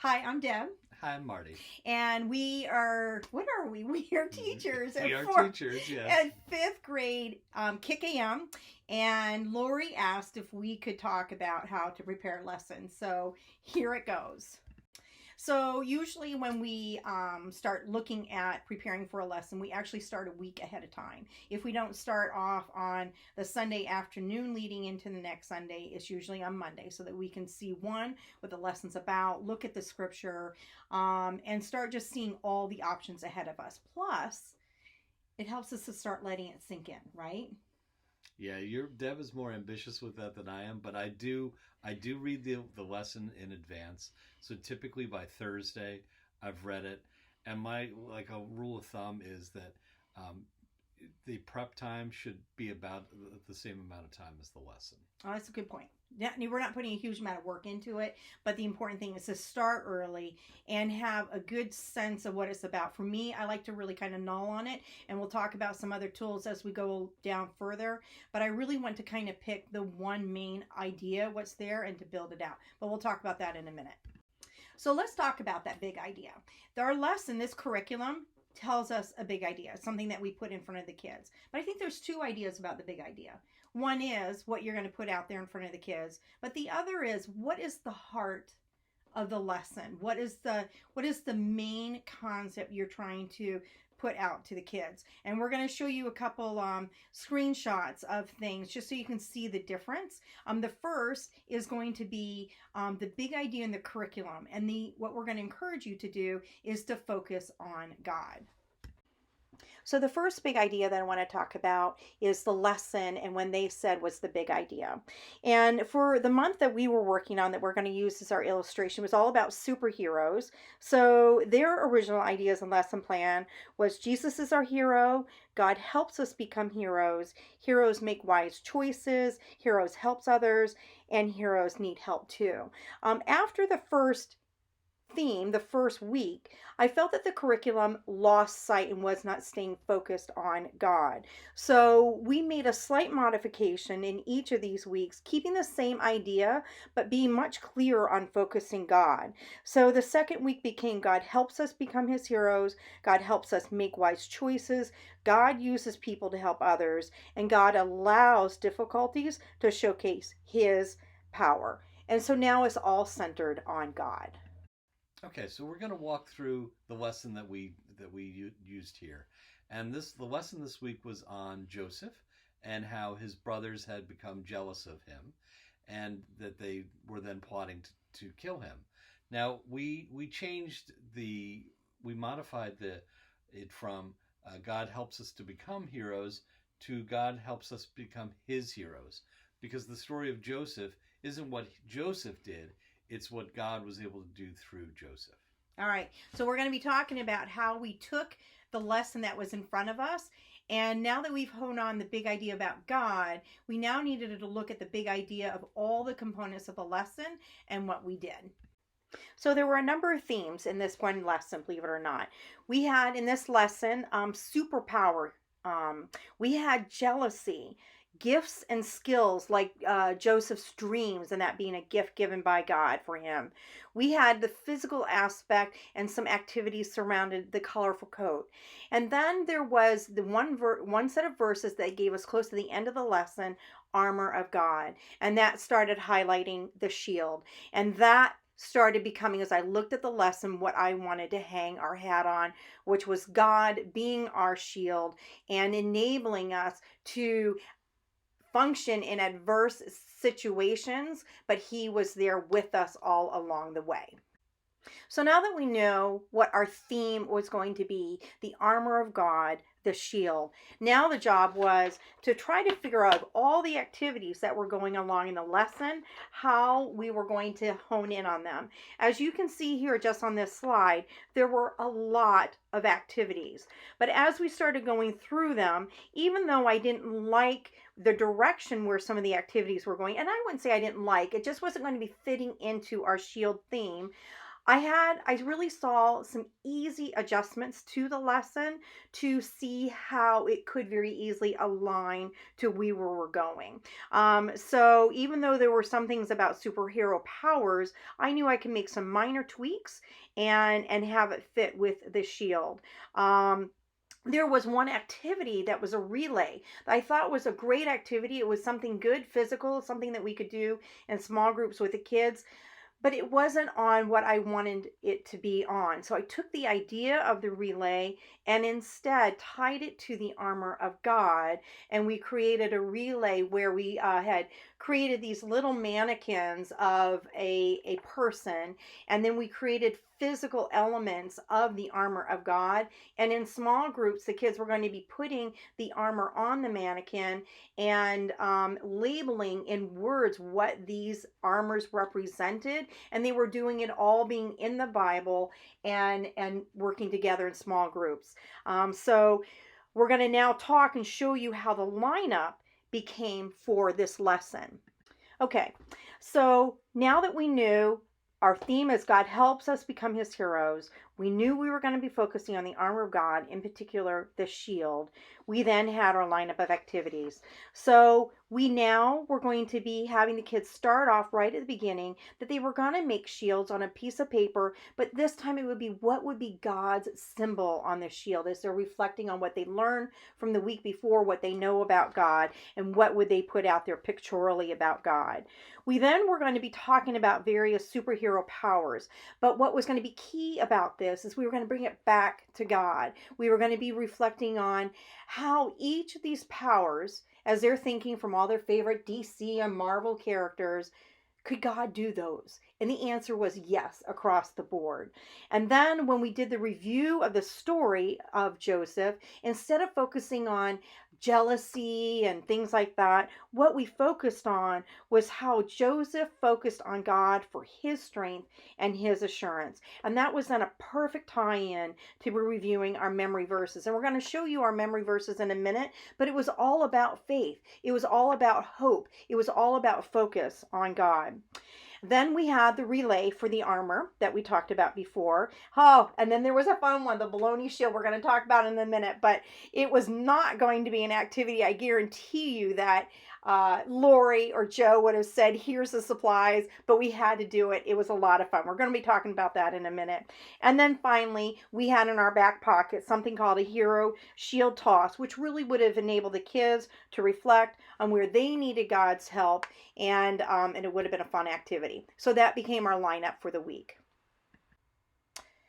Hi, I'm Deb. Hi, I'm Marty. And we are, what are we? We are teachers We are fourth, teachers, yes. at fifth grade KiC AM. And Lori asked if we could talk about how to prepare lessons. So here it goes. So usually when we start looking at preparing for a lesson, we actually start a week ahead of time. If we don't start off on the Sunday afternoon leading into the next Sunday, it's usually on Monday so that we can see what the lesson's about, look at the scripture, and start just seeing all the options ahead of us. Plus, it helps us to start letting it sink in, right? Yeah, Deb is more ambitious with that than I am, but I do read the lesson in advance. So typically by Thursday, I've read it, and my like a rule of thumb is that um, the prep time should be about the same amount of time as the lesson. Oh, that's a good point. Yeah, we're not putting a huge amount of work into it, but the important thing is to start early and have a good sense of what it's about. For me, I like to really kind of null on it, and we'll talk about some other tools as we go down further. But I really want to kind of pick the one main idea, what's there, and to build it out. But we'll talk about that in a minute. So let's talk about that big idea. Our lesson, this curriculum, tells us a big idea, something that we put in front of the kids. But I think there's two ideas about the big idea. One is what you're going to put out there in front of the kids, but the other is what is the heart of the lesson? What is the main concept you're trying to put out to the kids? And we're going to show you a couple screenshots of things just so you can see the difference. The first is going to be the big idea in the curriculum, and what we're going to encourage you to do is to focus on God. So the first big idea that I want to talk about is the lesson and when they said was the big idea. And for the month that we were working on that we're going to use as our illustration was all about superheroes. So their original ideas and lesson plan was Jesus is our hero, God helps us become heroes, heroes make wise choices, heroes helps others, and heroes need help too. After the first theme, the first week, I felt that the curriculum lost sight and was not staying focused on God. So we made a slight modification in each of these weeks, keeping the same idea, but being much clearer on focusing God. So the second week became God helps us become his heroes, God helps us make wise choices, God uses people to help others, and God allows difficulties to showcase his power. And so now it's all centered on God. Okay, so we're going to walk through the lesson that we used here, and the lesson this week was on Joseph and how his brothers had become jealous of him, and that they were then plotting to kill him. Now we changed we modified it from God helps us to become heroes to God helps us become his heroes, because the story of Joseph isn't what Joseph did, it's what God was able to do through Joseph. All right. So we're going to be talking about how we took the lesson that was in front of us. And now that we've honed on the big idea about God, we now needed to look at the big idea of all the components of the lesson and what we did. So there were a number of themes in this one lesson, believe it or not. We had in this lesson superpower. We had jealousy, gifts and skills like Joseph's dreams and that being a gift given by God for him. We had the physical aspect and some activities surrounded the colorful coat. And then there was the one set of verses that gave us close to the end of the lesson, armor of God. And that started highlighting the shield. And that started becoming, as I looked at the lesson, what I wanted to hang our hat on, which was God being our shield and enabling us to function in adverse situations, but he was there with us all along the way. So now that we know what our theme was going to be, the armor of God, the shield, now the job was to try to figure out all the activities that were going along in the lesson, how we were going to hone in on them. As you can see here just on this slide, there were a lot of activities. But as we started going through them, even though I didn't like the direction where some of the activities were going, and I wouldn't say I didn't like, it just wasn't going to be fitting into our shield theme, I really saw some easy adjustments to the lesson to see how it could very easily align to where we were going. So even though there were some things about superhero powers, I knew I could make some minor tweaks and have it fit with the shield. There was one activity that was a relay that I thought was a great activity. It was something good, physical, something that we could do in small groups with the kids, but it wasn't on what I wanted it to be on. So I took the idea of the relay and instead tied it to the armor of God. And we created a relay where we had created these little mannequins of a person. And then we created physical elements of the armor of God. And in small groups, the kids were going to be putting the armor on the mannequin and labeling in words what these armors represented, and they were doing it all being in the Bible and working together in small groups. So we're going to now talk and show you how the lineup became for this lesson. Okay, so now that we knew our theme is God helps us become his heroes, we knew we were going to be focusing on the armor of God, in particular the shield. We then had our lineup of activities. So we now were going to be having the kids start off right at the beginning that they were going to make shields on a piece of paper, but this time it would be what would be God's symbol on the shield as they're reflecting on what they learned from the week before, what they know about God, and what would they put out there pictorially about God. We then were going to be talking about various superhero powers, but what was going to be key about this is we were going to bring it back to God. We were going to be reflecting on how each of these powers, as they're thinking from all their favorite DC and Marvel characters, could God do those? And the answer was yes across the board. And then when we did the review of the story of Joseph, instead of focusing on jealousy and things like that, what we focused on was how Joseph focused on God for his strength and his assurance. And that was then a perfect tie-in to reviewing our memory verses. And we're going to show you our memory verses in a minute, but it was all about faith. It was all about hope. It was all about focus on God. Then we had the relay for the armor that we talked about before. Oh, and then there was a fun one, the baloney shield, we're going to talk about in a minute, but it was not going to be an activity. I guarantee you that Lori or Joe would have said, here's the supplies, but we had to do it. It was a lot of fun. We're going to be talking about that in a minute. And then finally, we had in our back pocket something called a hero shield toss, which really would have enabled the kids to reflect on where they needed God's help, and it would have been a fun activity. So that became our lineup for the week.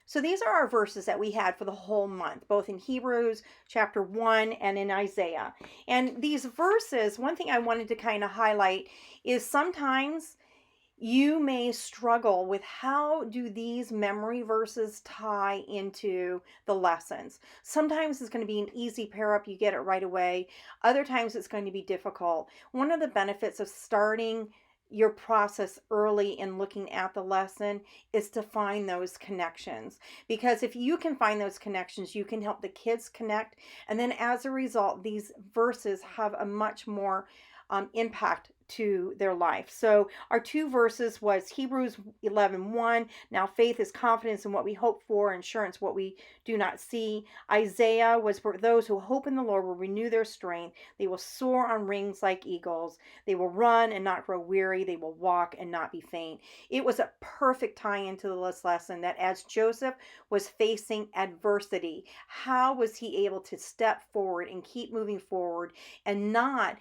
So these are our verses that we had for the whole month, both in Hebrews chapter 1 and in Isaiah. And these verses, one thing I wanted to kind of highlight is sometimes you may struggle with how do these memory verses tie into the lessons. Sometimes it's going to be an easy pair up, you get it right away. Other times it's going to be difficult. One of the benefits of starting your process early in looking at the lesson is to find those connections, because if you can find those connections, you can help the kids connect, and then as a result these verses have a much more impact to their life. So our two verses was Hebrews 11:1. Now faith is confidence in what we hope for, assurance what we do not see. Isaiah was for those who hope in the Lord will renew their strength. They will soar on wings like eagles. They will run and not grow weary. They will walk and not be faint. It was a perfect tie into this lesson that as Joseph was facing adversity, how was he able to step forward and keep moving forward and not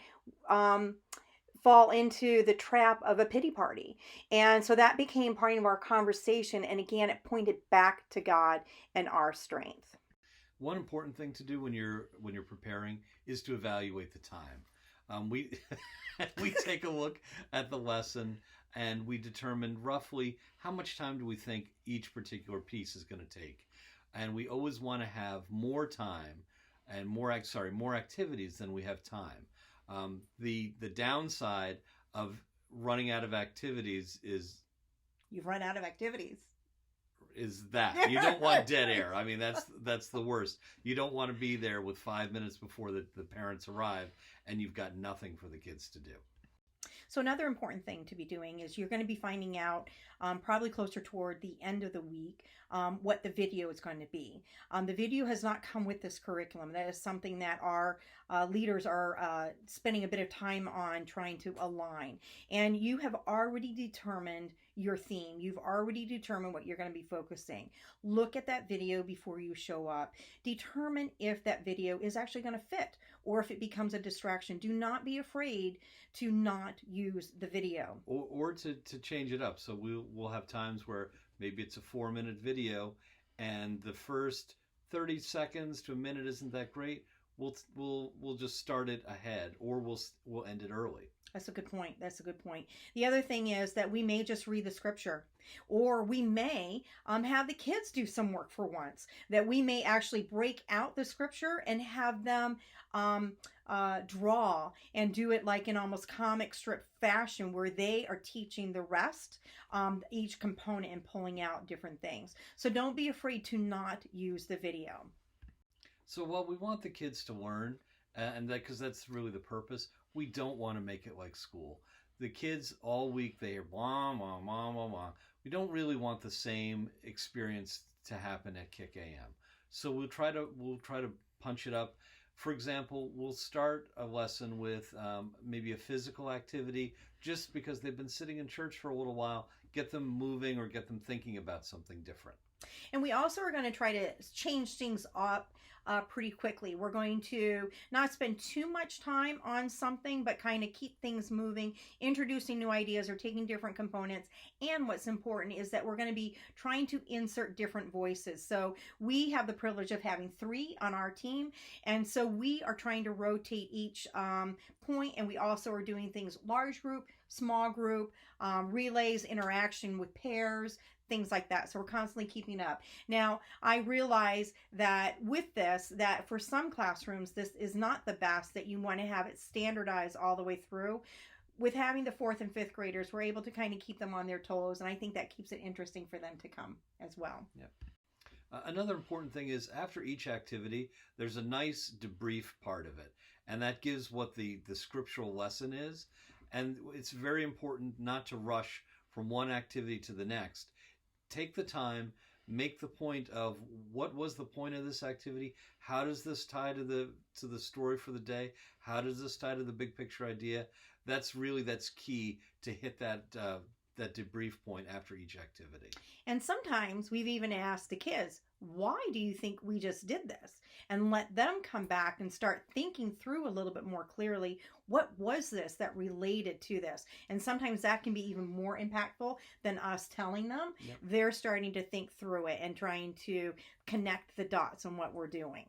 fall into the trap of a pity party. And so that became part of our conversation. And again, it pointed back to God and our strength. One important thing to do when you're preparing is to evaluate the time. We we take a look at the lesson and we determine roughly how much time do we think each particular piece is going to take. And we always want to have more time and more activities than we have time. The downside of running out of activities is you've run out of activities. Is that you don't want dead air. I mean, that's the worst. You don't want to be there with 5 minutes before the parents arrive and you've got nothing for the kids to do. So another important thing to be doing is you're going to be finding out probably closer toward the end of the week what the video is going to be. The video has not come with this curriculum. That is something that our leaders are spending a bit of time on trying to align. And you have already determined your theme. You've already determined what you're going to be focusing. Look at that video before you show up. Determine if that video is actually going to fit or if it becomes a distraction. Do not be afraid to not use the video. Or to change it up. So we'll have times where maybe it's a 4-minute video and the first 30 seconds to a minute isn't that great. We'll just start it ahead, or we'll end it early. That's a good point. That's a good point. The other thing is that we may just read the scripture, or we may have the kids do some work for once, that we may actually break out the scripture and have them draw and do it like in almost comic strip fashion, where they are teaching the rest, each component, and pulling out different things. So don't be afraid to not use the video. So while we want the kids to learn, and that because that's really the purpose, we don't want to make it like school. The kids all week, they hear blah, blah, blah, blah, blah. We don't really want the same experience to happen at KiC AM. So we'll try to punch it up. For example, we'll start a lesson with maybe a physical activity, just because they've been sitting in church for a little while, get them moving or get them thinking about something different. And we also are going to try to change things up pretty quickly. We're going to not spend too much time on something, but kind of keep things moving, introducing new ideas or taking different components. And what's important is that we're going to be trying to insert different voices. So we have the privilege of having 3 on our team. And so we are trying to rotate each point. And we also are doing things large group, small group, relays, interaction with pairs, things like that. So we're constantly keeping up. Now, I realize that with this, that for some classrooms, this is not the best, that you want to have it standardized all the way through. With having the 4th and 5th graders, we're able to kind of keep them on their toes. And I think that keeps it interesting for them to come as well. Yep. Another important thing is after each activity, there's a nice debrief part of it. And that gives what the scriptural lesson is. And it's very important not to rush from one activity to the next. Take the time, make the point of what was the point of this activity? How does this tie to the story for the day? How does this tie to the big picture idea? That's key to hit that debrief point after each activity. And sometimes we've even asked the kids, why do you think we just did this? And let them come back and start thinking through a little bit more clearly, what was this that related to this? And sometimes that can be even more impactful than us telling them. Yep. They're starting to think through it and trying to connect the dots on what we're doing.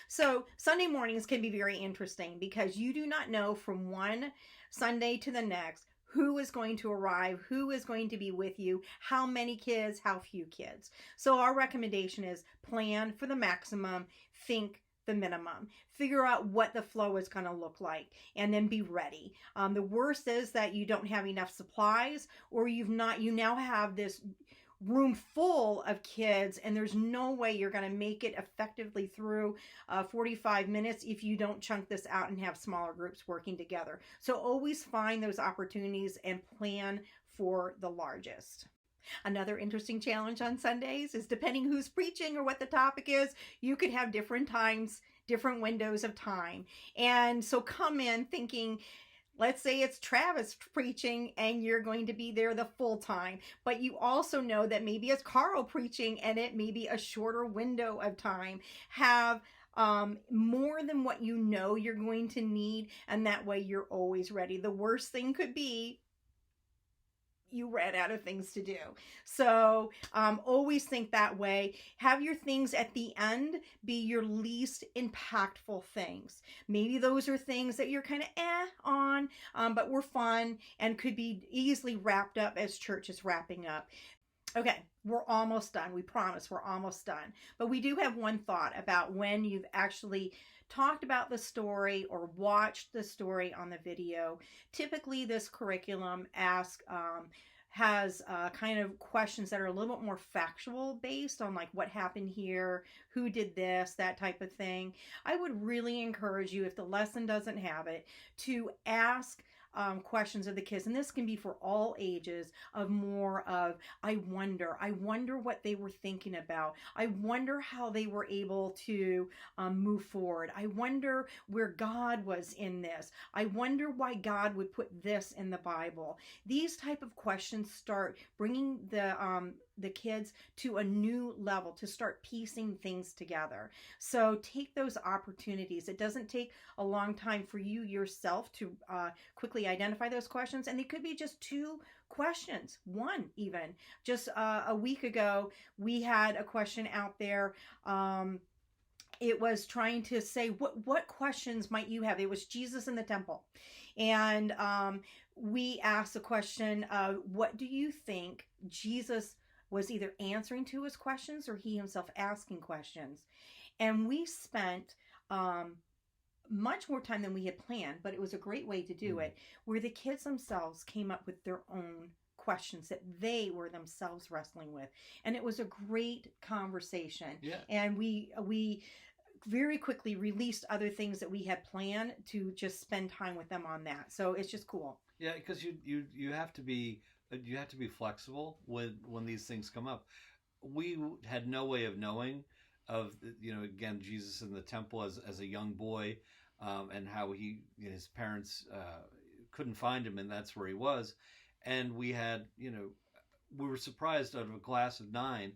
So Sunday mornings can be very interesting because you do not know from one Sunday to the next who is going to arrive, who is going to be with you, how many kids, how few kids. So our recommendation is plan for the maximum, think the minimum. Figure out what the flow is going to look like and then be ready. The worst is that you don't have enough supplies, or you now have this room full of kids and there's no way you're going to make it effectively through 45 minutes if you don't chunk this out and have smaller groups working together. So always find those opportunities and plan for the largest. Another interesting challenge on Sundays is, depending who's preaching or what the topic is, you could have different times, different windows of time. And so come in thinking, let's say it's Travis preaching and you're going to be there the full time, but you also know that maybe it's Carl preaching and it may be a shorter window of time. Have more than what you know you're going to need, and that way you're always ready. The worst thing could be you ran out of things to do. So always think that way. Have your things at the end be your least impactful things. Maybe those are things that you're kind of on, but were fun and could be easily wrapped up as church is wrapping up. Okay, we're almost done. We promise we're almost done. But we do have one thought about when you've actually talked about the story or watched the story on the video. Typically this curriculum has kind of questions that are a little bit more factual, based on like what happened here, who did this, that type of thing. I would really encourage you, if the lesson doesn't have it, to ask questions of the kids, and this can be for all ages, of more of, I wonder what they were thinking about. I wonder how they were able to move forward. I wonder where God was in this. I wonder why God would put this in the Bible. These type of questions start bringing the kids to a new level, to start piecing things together. So take those opportunities. It doesn't take a long time for you yourself to quickly identify those questions, and they could be just 2 questions, 1 even. Just a week ago, we had a question out there. It was trying to say, what questions might you have? It was Jesus in the temple. And we asked the question, what do you think Jesus was either answering to his questions or he himself asking questions? And we spent much more time than we had planned, but it was a great way to do it, where the kids themselves came up with their own questions that they were themselves wrestling with. And it was a great conversation. Yeah. And we very quickly released other things that we had planned to just spend time with them on that. So it's just cool. Yeah, because you have to be flexible when these things come up. We had no way of knowing of, again, Jesus in the temple as a young boy, and how his parents couldn't find him, and that's where he was. And we had, we were surprised, out of a class of 9,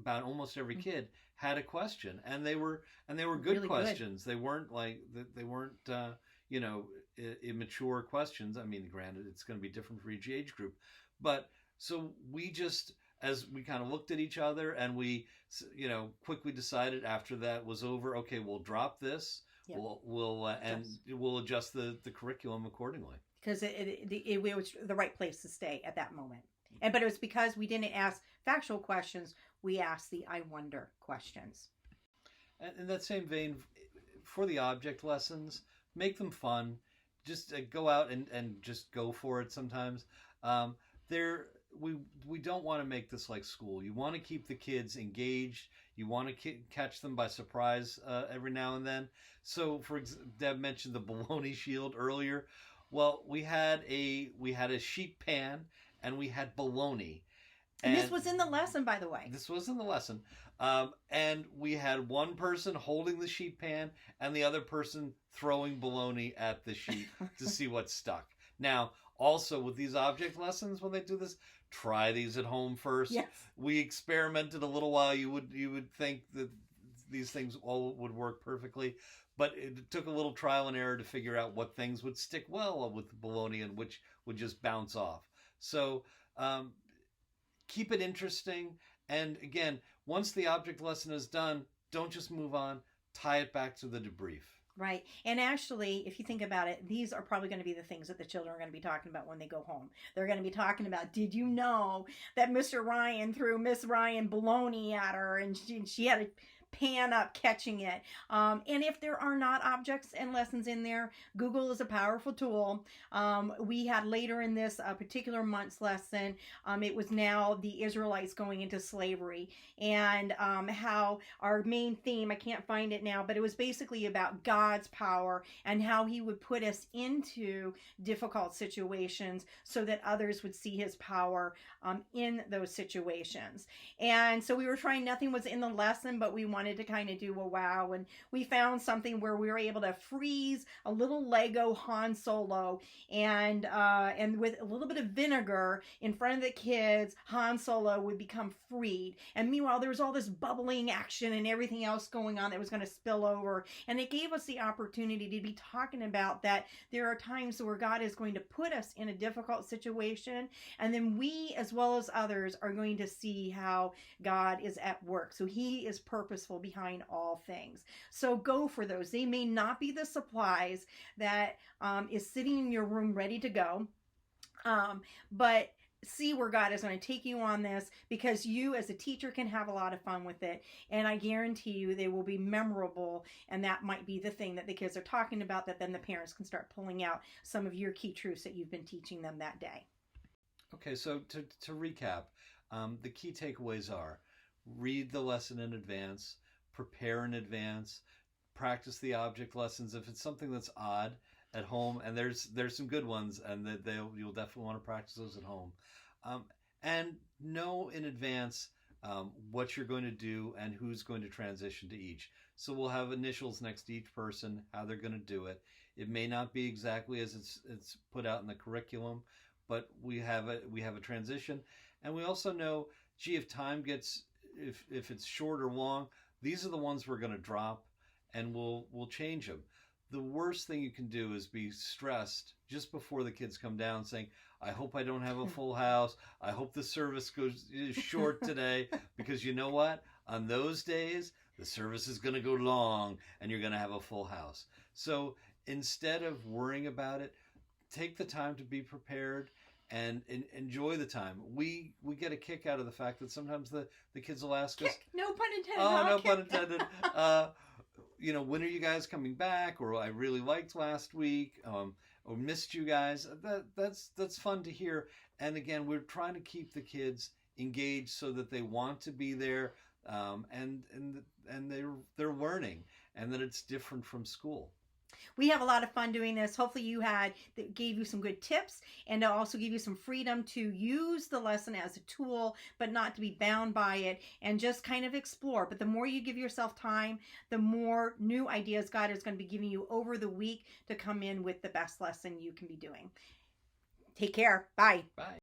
almost every kid had a question, and they were good Really questions. Good. They weren't immature questions. I mean, granted, it's going to be different for each age group, but so we just, as we kind of looked at each other, and we quickly decided after that was over, okay, we'll drop this. Yep. We'll adjust the curriculum accordingly, because it was the right place to stay at that moment. But it was because we didn't ask factual questions. We asked the I wonder questions. And in that same vein, for the object lessons, make them fun. Just go out and just go for it sometimes. We don't want to make this like school. You want to keep the kids engaged. You want to catch them by surprise every now and then. So, Deb mentioned the bologna shield earlier. Well, we had a sheet pan, and we had bologna. And this was in the lesson, by the way. This was in the lesson. And we had one person holding the sheet pan and the other person throwing bologna at the sheet to see what stuck. Now, also with these object lessons, when they do this, try these at home first. Yes. We experimented a little while. You would think that these things all would work perfectly, but it took a little trial and error to figure out what things would stick well with bologna and which would just bounce off. So keep it interesting. And again, once the object lesson is done, don't just move on. Tie it back to the debrief. Right. And actually, if you think about it, these are probably going to be the things that the children are going to be talking about when they go home. They're going to be talking about, did you know that Mr. Ryan threw Miss Ryan bologna at her, and she had a pan up catching it. And if there are not objects and lessons in there, Google is a powerful tool. We had later in this particular month's lesson, it was now the Israelites going into slavery, and how our main theme, I can't find it now, but it was basically about God's power and how he would put us into difficult situations so that others would see his power in those situations. And so we were trying, nothing was in the lesson, but we wanted to kind of do a wow, and we found something where we were able to freeze a little Lego Han Solo, and with a little bit of vinegar in front of the kids, Han Solo would become freed. And meanwhile, there was all this bubbling action and everything else going on that was going to spill over, and it gave us the opportunity to be talking about that there are times where God is going to put us in a difficult situation, and then we, as well as others, are going to see how God is at work. So he is purposeful behind all things. So go for those. They may not be the supplies that is sitting in your room ready to go, but see where God is going to take you on this, because you as a teacher can have a lot of fun with it, and I guarantee you they will be memorable, and that might be the thing that the kids are talking about, that then the parents can start pulling out some of your key truths that you've been teaching them that day. Okay, so to recap, the key takeaways are: read the lesson in advance, prepare in advance, practice the object lessons. If it's something that's odd, at home, and there's some good ones, and that you'll definitely want to practice those at home, and know in advance what you're going to do and who's going to transition to each. So we'll have initials next to each person, how they're going to do it. It may not be exactly as it's put out in the curriculum, but we have a transition, and we also know, gee, if time gets, if it's short or long, these are the ones we're going to drop, and we'll change them. The worst thing you can do is be stressed just before the kids come down, saying, I hope I don't have a full house. I hope the service is short today, because you know what? On those days, the service is going to go long and you're going to have a full house. So instead of worrying about it, take the time to be prepared and enjoy the time. We get a kick out of the fact that sometimes the kids will ask us, no pun intended. oh, no pun intended. When are you guys coming back? Or I really liked last week, or missed you guys. That's fun to hear. And again, we're trying to keep the kids engaged so that they want to be there, and they're learning, and that it's different from school. We have a lot of fun doing this. Hopefully that gave you some good tips, and to also give you some freedom to use the lesson as a tool, but not to be bound by it, and just kind of explore. But the more you give yourself time, the more new ideas God is going to be giving you over the week to come in with the best lesson you can be doing. Take care. Bye. Bye.